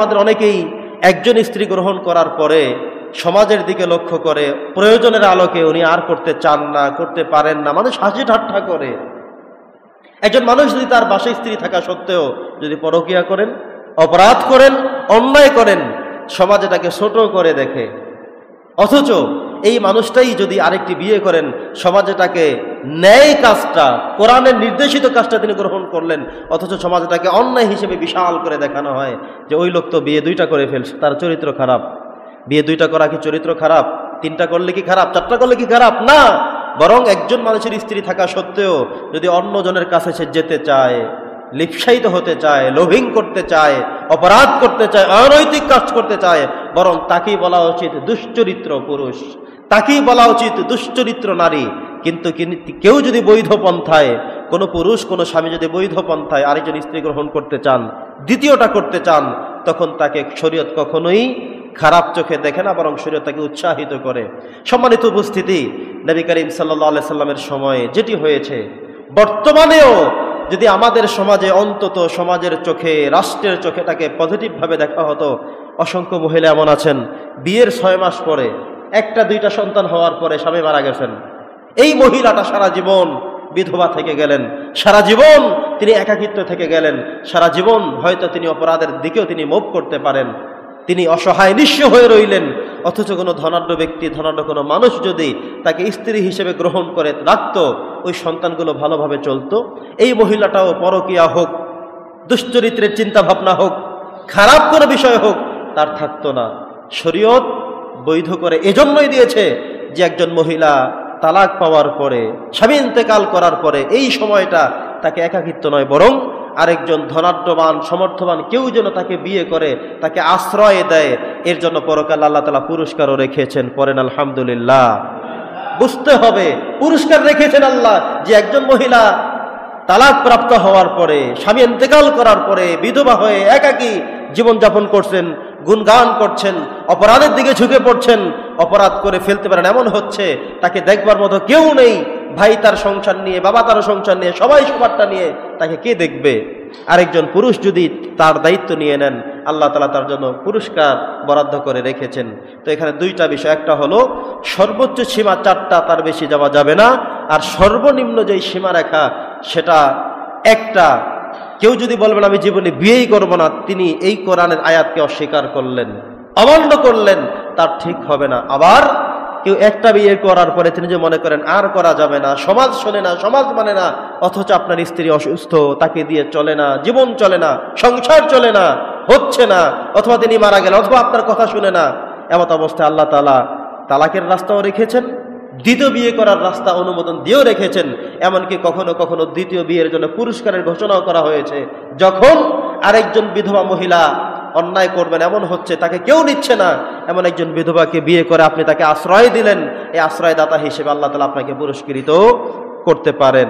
আমাদের অনেকেই একজন স্ত্রী গ্রহণ করার পরে সমাজের দিকে লক্ষ্য করে প্রয়োজনের আলোকে উনি আর করতে চান না, করতে পারেন না, মানুষ হাসি ঠাট্টা করে। একজন মানুষ যদি তার বাসায় স্ত্রী থাকা সত্ত্বেও যদি পরকীয়া করেন, অপরাধ করেন, অন্যায় করেন, সমাজ এটাকে ছোট করে দেখে। অথচ এই মানুষটাই যদি আরেকটি বিয়ে করেন, সমাজ এটাকে ন্যায় কাজটা, কোরআনের নির্দেশিত কাজটা তিনি গ্রহণ করলেন, অথচ সমাজ এটাকে অন্যায় হিসেবে বিশাল করে দেখানো হয় যে ওই লোক তো বিয়ে 2টা করে ফেলছে, তার চরিত্র খারাপ। বিয়ে 2টা করা কি চরিত্র খারাপ? 3টা করলে কি খারাপ? 4টা করলে কি খারাপ? না, বরং একজন মানুষের স্ত্রী থাকা সত্ত্বেও যদি অন্যজনের কাছে সে যেতে চায়, লিপ্সায়িত হতে চায়, লোভিং করতে চায়, অপরাধ করতে চায়, অনৈতিক কাজ করতে চায়, বরং তাকেই বলা উচিত দুশ্চরিত্র পুরুষ, তাকেই বলা উচিত দুশ্চরিত্র নারী। কিন্তু কেউ যদি বৈধ পন্থায়, কোনো পুরুষ, কোনো স্বামী যদি বৈধ পন্থায় আরেকজন স্ত্রী গ্রহণ করতে চান, দ্বিতীয়টা করতে চান, তখন তাকে শরীয়ত কখনোই খারাপ চোখে দেখে না, বরং শরীয়ত তাকে উৎসাহিত করে। সম্মানিত উপস্থিতি, নবী করিম সাল্লাল্লাহু আলাইহি সাল্লামের সময়ে যেটি হয়েছে, বর্তমানেও যদি আমাদের সমাজে, অন্তত সমাজের চোখে, রাষ্ট্রের চোখে তাকে পজিটিভভাবে দেখা হতো। অসংখ্য মহিলা এমন আছেন, বিয়ের 6 মাস পরে, 1টা 2টা সন্তান হওয়ার পরে স্বামী মারা গেছেন। এই মহিলাটা সারা জীবন বিধবা থেকে গেলেন, সারা জীবন তিনি একাকিত্ব থেকে গেলেন, সারা জীবন হয়তো তিনি অপরাধের দিকেও তিনি মুভ করতে পারেন, তিনি অসহায় নিঃস্ব হয়ে রইলেন। অথচ কোনো ধনাঢ্য ব্যক্তি, ধনাঢ্য কোনো মানুষ যদি তাকে স্ত্রী হিসেবে গ্রহণ করে রাখত, ওই সন্তানগুলো ভালোভাবে চলতো। এই মহিলাটাও পরকীয়া হোক, দুশ্চরিত্রের চিন্তা ভাবনা হোক, খারাপ কোনো বিষয় হোক, তার থাকতো না। শরীয়ত বৈধ করে এজন্যই দিয়েছে যে একজন মহিলা তালাক পাওয়ার পরে, স্বামী ইন্তেকাল করার পরে, এই সময়টা তাকে একাকিত্ব নয়, বরং আরেকজন ধনাঢ্যবান, সমর্থবান কেউ যেন তাকে বিয়ে করে, তাকে আশ্রয় দেয়। এর জন্য পরকালে আল্লাহ তাআলা পুরস্কারও রেখেছেন। পড়েন আলহামদুলিল্লাহ। বুঝতে হবে পুরস্কার রেখেছেন আল্লাহ, যে একজন মহিলা তালাক প্রাপ্ত হওয়ার পরে, স্বামী ইন্তেকাল করার পরে, বিধবা হয়ে একাকী জীবনযাপন করছেন, গুণগান করছেন, অপরাধের দিকে ঝুঁকে পড়ছেন, অপরাধ করে ফেলতে পারেন, এমন হচ্ছে তাকে দেখবার মতো কেউ নেই। ভাই তার সংসার নিয়ে, বাবা তার সংসার নিয়ে, সবাই সবারটা নিয়ে, তাকে কে দেখবে? আরেকজন পুরুষ যদি তার দায়িত্ব নিয়ে নেন, আল্লাহ তাআলা তার জন্য পুরস্কার বরাদ্দ করে রেখেছেন। তো এখানে 2টা বিষয়, একটা হলো সর্বোচ্চ সীমা 4টা, তার বেশি যাওয়া যাবে না। আর সর্বনিম্ন যেই সীমারেখা, সেটা একটা। কেউ যদি বলবেন আমি জীবনে বিয়েই করব না, তিনি এই কোরআনের আয়াতকে অস্বীকার করলেন, অমান্য করলেন, তার ঠিক হবে না। আবার কেউ একটা বিয়ে করার পরে তিনি যে মনে করেন আর করা যাবে না, সমাজ শোনে না, সমাজ মানে না, অথচ আপনার স্ত্রী অসুস্থ, তাকে দিয়ে চলে না, জীবন চলে না, সংসার চলে না, হচ্ছে না, অথবা তিনি মারা গেলেন, অথবা আপনার কথা শুনে না, এমত অবস্থায় আল্লাহ তাআলা তালাকের রাস্তাও রেখেছেন, দ্বিতীয় বিয়ে করার রাস্তা অনুমোদন দিয়েও রেখেছেন। এমনকি কখনো কখনো দ্বিতীয় বিয়ের জন্য পুরস্কারের ঘোষণাও করা হয়েছে। যখন আরেকজন বিধবা মহিলা অন্যায় করবেন, এমন হচ্ছে তাকে কেউ নিচ্ছে না, এমন একজন বিধবাকে বিয়ে করে আপনি তাকে আশ্রয় দিলেন, এই আশ্রয়দাতা হিসেবে আল্লাহ তাআলা আপনাকে পুরস্কৃত করতে পারেন।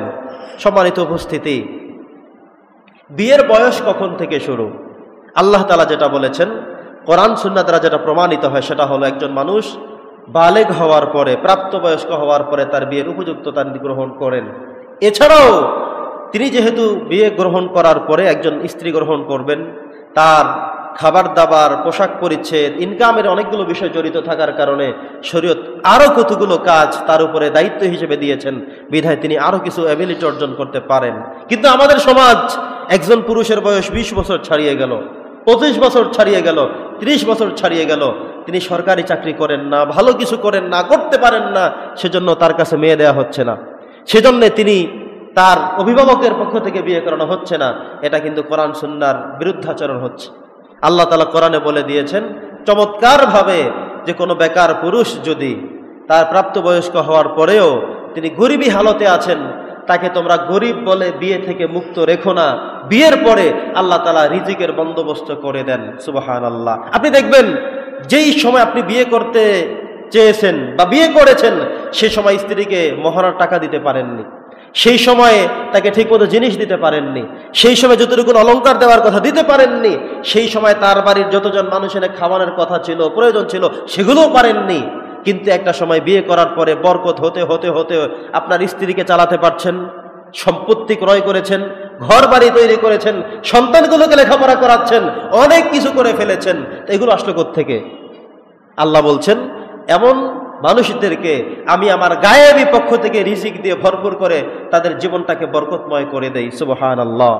সম্মানিত উপস্থিতি, বিয়ের বয়স কখন থেকে শুরু? আল্লাহ তাআলা যেটা বলেছেন, কোরআন সুন্নাহ দ্বারা যেটা প্রমাণিত হয়, সেটা হলো একজন মানুষ বালেগ হওয়ার পরে, প্রাপ্তবয়স্ক হওয়ার পরে তার বিয়ের উপযুক্ততা গ্রহণ করেন। এছাড়াও তিনি যেহেতু বিয়ে গ্রহণ করার পরে একজন স্ত্রী গ্রহণ করবেন, তার খাবার দাবার, পোশাক পরিচ্ছদ, ইনকামের অনেকগুলো বিষয় জড়িত থাকার কারণে শরীয়ত আরও কতগুলো কাজ তার উপরে দায়িত্ব হিসেবে দিয়েছেন, বিধায় তিনি আরও কিছু অ্যাবিলিটি অর্জন করতে পারেন। কিন্তু আমাদের সমাজ, একজন পুরুষের বয়স 20 বছর ছাড়িয়ে গেল, 25 বছর ছাড়িয়ে গেল, 30 বছর ছাড়িয়ে গেল, তিনি সরকারি চাকরি করেন না, ভালো কিছু করেন না, করতে পারেন না, সেজন্য তার কাছে মেয়ে দেয়া হচ্ছে না, সেজন্য তিনি তার অভিভাবকের পক্ষ থেকে বিয়ে করানো হচ্ছে না। এটা কিন্তু কোরআন সুন্নাহর বিরুদ্ধাচরণ হচ্ছে। আল্লাহ তাআলা কোরআনে বলে দিয়েছেন চমৎকারভাবে যে কোনো বেকার পুরুষ যদি তার প্রাপ্তবয়স্ক হওয়ার পরেও তিনি গরিবী হালতে আছেন, তাকে তোমরা গরিব বলে বিয়ে থেকে মুক্ত রেখো না, বিয়ের পরে আল্লাহ তাআলা রিজিকের বন্দোবস্ত করে দেন। সুবহানাল্লাহ। আপনি দেখবেন যেই সময় আপনি বিয়ে করতে চেয়েছেন বা বিয়ে করেছেন, সেই সময় স্ত্রীকে মহারার টাকা দিতে পারেননি, সেই সময়ে তাকে ঠিকমতো জিনিস দিতে পারেননি, সেই সময় যতটুকু অলংকার দেওয়ার কথা দিতে পারেননি, সেই সময় তার বাড়ির যতজন মানুষ এনে খাওয়ানোর কথা ছিল, প্রয়োজন ছিল, সেগুলোও পারেননি। কিন্তু একটা সময় বিয়ে করার পরে বরকত হতে হতে হতে আপনার স্ত্রীকে চালাতে পারছেন, সম্পত্তি ক্রয় করেছেন, ঘর বাড়ি তৈরি করেছেন, সন্তানগুলোকে লেখাপড়া করাচ্ছেন, অনেক কিছু করে ফেলেছেন। তো এগুলো আসলো কোত্থেকে? আল্লাহ বলছেন এমন মানুষদেরকে আমি আমার গায়েবী পক্ষ থেকে রিজিক দিয়ে ভরপুর করে তাদের জীবনটাকে বরকতময় করে দেই। সুবহানাল্লাহ।